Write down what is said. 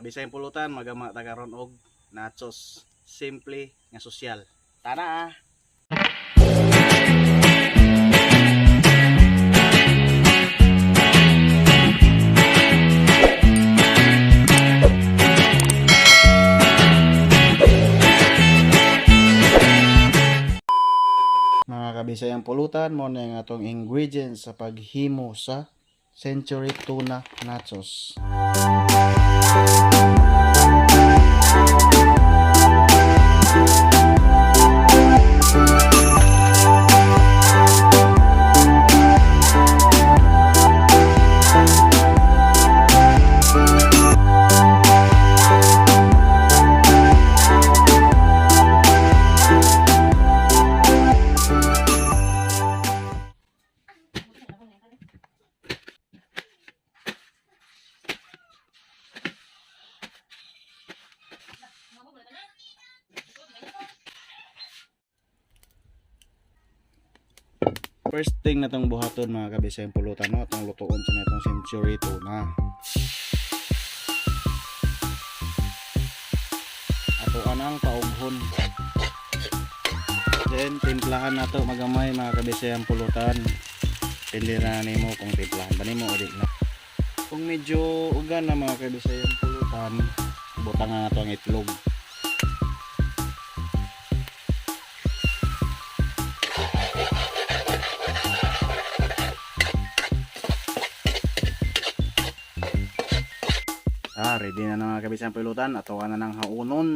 Bisayang pulutan magama tagaron og nachos, simple nga sosyal. Tara. Mga kabisayang pulutan, mo na yung atong ingredients sa paghimo sa Century Tuna Nachos. First thing na itong buhaton mga kabisayang pulutan, no? Itong lutuon sa itong Century Tuna. Ato anang paughon. Then timplahan na ito magamay mga kabisayang pulutan. Pindi na nimo kung timplahan ba nimo o di na. Kung medyo ugan na mga kabisayang pulutan, butangan na ito ang itlog. Ready na mga kabisayang pulutan. Ato na ng haunon.